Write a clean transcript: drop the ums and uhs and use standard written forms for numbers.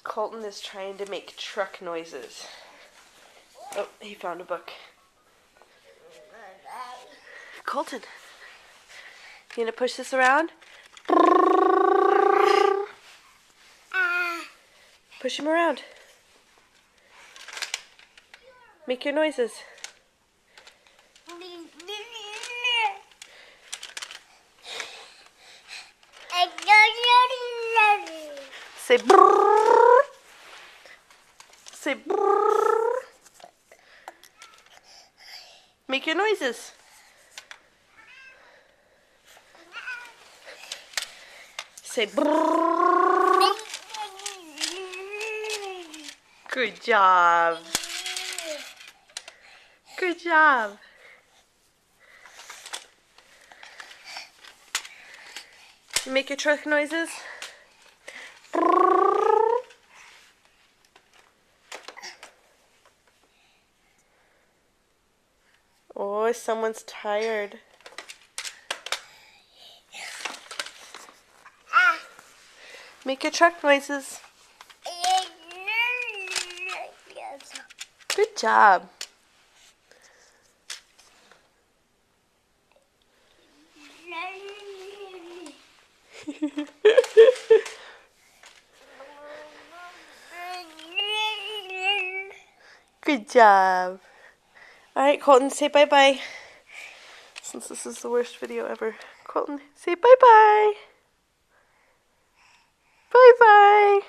Colton is trying to make truck noises. Oh, he found a book. Colton, you gonna push this around? Push him around. Make your noises. Say brrrr. Say brrrr. Make your noises. Say brrrr. Good job. Good job. Make your truck noises. Oh, someone's tired. Make your truck noises. Good job. Good job. Alright, Colton, say bye-bye. Since this is the worst video ever. Colton, say bye-bye. Bye-bye.